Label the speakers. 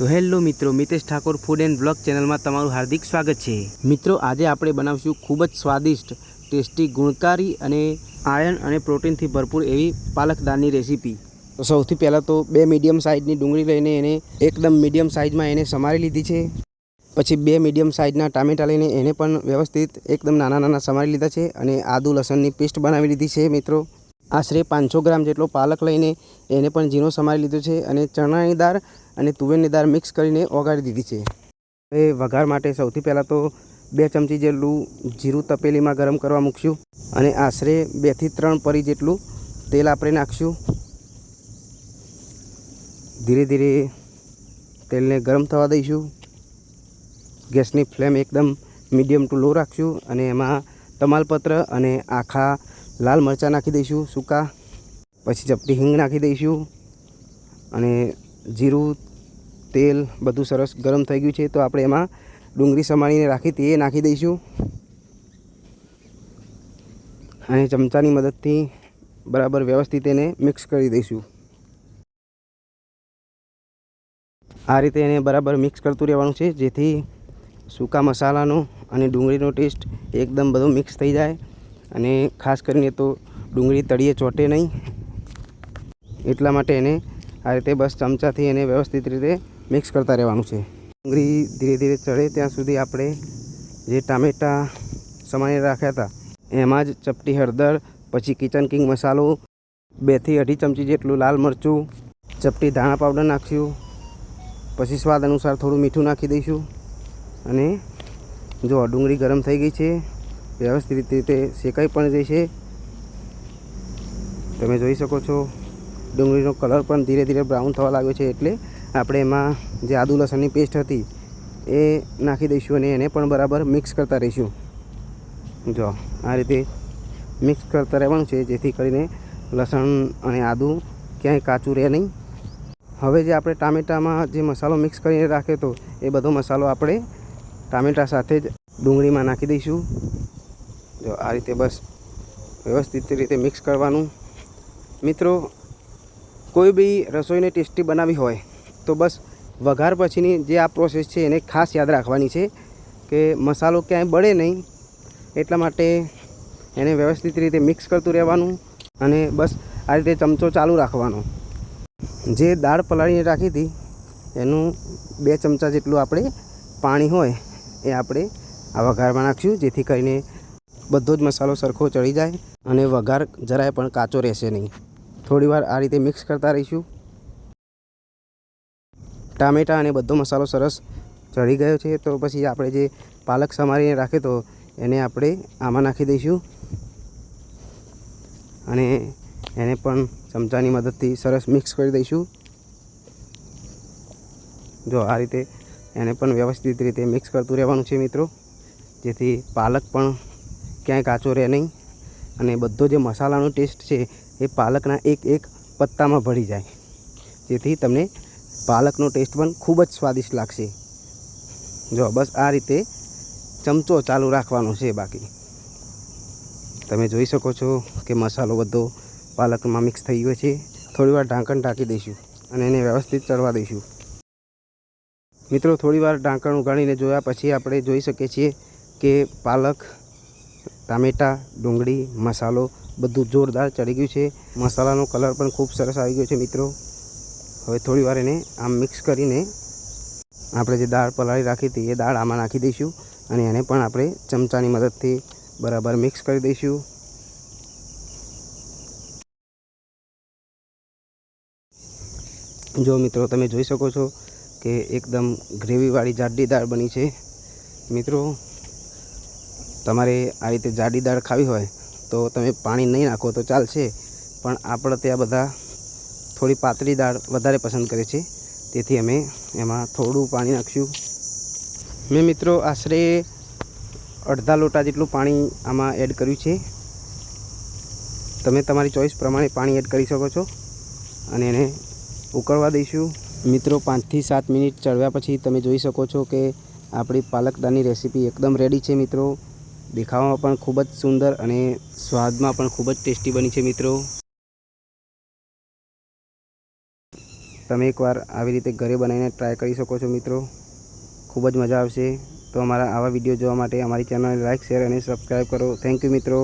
Speaker 1: तो हेलो मित्रों, Mitesh Thakur food and blog channel में तमारू हार्दिक स्वागत है। मित्रों, आज आपणे बनावशुं खूब ज स्वादिष्ट, टेस्टी, गुणकारी अने आयर्न अने प्रोटीन थी भरपूर एवी पालक दाळनी रेसिपी। तो सौथी पहला तो 2 मीडियम साइजनी डूंगળી लईने एने एकदम मीडियम साइज में एने समारी लीधी छे। पछी 2 मीडियम साइजना टामेटा लईने एने पण व्यवस्थित एकदम नाना नाना समारी लीधा छे अने आदू लसणनी पेस्ट बनावी लीधी छे। मित्रों, आश्रे 500 ग्राम जेटलो पालक लईने एने पण झीणो समारी लीधो छे अने चणानी दाळ अने तुवेરની दाળ मिक्स करीने ओगाળી દીધી છે। હવે વઘાર માટે સૌથી પહેલાં તો 2 ચમચી જેટલું જીરું તપેલીમાં ગરમ કરવા મૂકશું અને આશરે 2 થી 3 પરી જેટલું તેલ આપણે નાખશું। ધીરે ધીરે તેલને ગરમ થવા દઈશું। ગેસની ફ્લેમ એકદમ મીડિયમ ટુ લો રાખશું અને એમાં તમાલપત્ર અને આખા લાલ મરચાં નાખી દઈશું સૂકા। પછી ચપટી હિંગ નાખી દઈશું અને जीरू तेल बधु सरस गरम थई गयुं छे तो आपणे एमां डूंगળી समारीने राखी ते नाखी दईशुं अने चमचानी मददथी बराबर व्यवस्थित एने मिक्स करी दईशुं। आ रीते एने बराबर मिक्स करतुं रहेवानुं छे जेथी सूका मसालानो अने डूंगळीनो टेस्ट एकदम बधो मिक्स थई जाय अने खास करीने तो डूंगળી तळीए ચોટે नहीं, એટલા માટે એને आ रीते बस चमचा थी एने व्यवस्थित रीते मिक्स करता रहेवानुं छे। डूंगળી धीरे धीरे चढ़े त्यां सुधी आपणे जे टामेटा समारीने राख्या हता एमां ज चपटी हळदर, पछी किचन किंग मसालो, 2 થી 2.5 चमची जेटલું लाल मरचुं, चपटी धाणा पाउडर नाखशुं, पछी स्वाद अनुसार थोड़ुं मीठुं नाखी दईशुं अने जो डूंगળી गरम थई गई छे व्यवस्थित रीते शेकाई पण जशे। तमे जोई शको छो डूंगळीनो कलर पण धीरे धीरे ब्राउन थवा लाग्यो छे एटले आपणे एमां जे आदू लसणनी पेस्ट हती ए नाखी दईशुं अने एने पण बराबर मिक्स करता रहीशुं। जो आ रीते मिक्स करता रहेवानुं छे जेथी करीने लसण अने आदू क्यांय काचुं रहे नहीं। हवे जे आपणे टामेटामां जे मसालो मिक्स करीने राख्यो तो ए बधो मसालो आपणे टामेटा साथे ज डूंगळीमां नाखी दईशुं। जो आ रीते बस व्यवस्थित रीते मिक्स करवानुं। मित्रों, कोई भी रसोईने टेस्टी बनावी होय तो बस वघार पछीनी जे आ प्रोसेस छे एने खास याद राखवानी छे के मसालो क्यांय बळे नहीं, एटला माटे एने व्यवस्थित रीते मिक्स करतुं रहेवानुं अने बस आ रीते चमचो चालू राखवानो। जे दाळ पलाळीने राखी हती एनुं 2 चमचा जेटલું આપણે पाणी होय ए આપણે आ वघारमां नाखशुं जेथी करीने बधो ज मसालो सरखो चढ़ी जाए अने वघार जराय पण काचो रहेशे नहीं। थोड़ी वार आ रीते मिक्स करता रहीशुं। टामेटा अने बधो मसालो सरस चढ़ी गयो छे तो पछी आपणे जे पालक समारीने राख्यो तो एने आपणे आमां नाखी दईशुं अने एने पण चमचानी मददथी सरस मिक्स करी दईशुं। जो आ रीते एने पण व्यवस्थित रीते मिक्स करतुं रहेवानुं छे मित्रों, जेथी पालक पण क्यांय काचो रहे नहीं अने बधो जे मसालानो टेस्ट छे ए पालकना एक एक पत्तामां भળી जाए, जेथी तमने पालकनो टेस्ट पण खूब ज स्वादिष्ट लागशे। जो बस आ रीते चमचो चालू राखवानो छे। बाकी तमे जोई शको छो के मसालो बधो पालकमां मिक्स थई गयो छे। थोड़ी वार ढांकण ढांकी दईशुं अने एने व्यवस्थित चढ़वा दईशुं। मित्रों, थोड़ी वार ढांकण उगाड़ीने जोया पछी आपणे जोई शकीए छीए के पालक, टामेटा, डूंगળી, मसालो बधुं जोरदार चढ़ी गयुं छे। मसालानो कलर पण खूब सरस आई गयो छे। मित्रों, हवे थोड़ी वार एने आम मिक्स करीने आपणे जे दाळ पलाળી राखी हती ए दाळ आमां नाखी दईशुं अने एने पण आपणे चमचानी मददथी बराबर मिक्स करी दईशुं। जो मित्रों, तमे जोई शको छो के एकदम ग्रेवीवाળી जाडी दाळ बनी छे। मित्रों, तमारे आ रीते जाडी दाळ खावी होय तो तमे पाणी नहीं नाखो तो चालशे, पण आपणे त्यां बधा थोड़ी पातળી दाळ वधारे पसंद करे छे, तेथी अमे एमां थोड़ुं पाणी नाखशुं। मैं मित्रों आश्रे अर्धा लोटा जेटલું पाणी आमां एड कर्युं छे। तमे तमारी चॉइस प्रमाणे पाणी एड करी शको छो अने एने उकळवा दईशुं। मित्रों, 5 થી 7 मिनिट चढ़व्या पछी तमे जोई शको छो के आपणी पालकदाळनी रेसिपी एकदम रेडी छे। मित्रों, देखावमां पण खूब ज सुंदर अने स्वादमां पण खूब ज टेस्टी बनी छे। मित्रों, તમે એકવાર આવી રીતે ઘરે બનાવીને ટ્રાય કરી શકો છો મિત્રો. ખૂબ જ મજા આવશે. તો અમારા આવા વિડીયો જોવા માટે અમારી ચેનલને લાઇક, શેર અને સબસ્ક્રાઈબ કરો. થેન્ક યુ મિત્રો.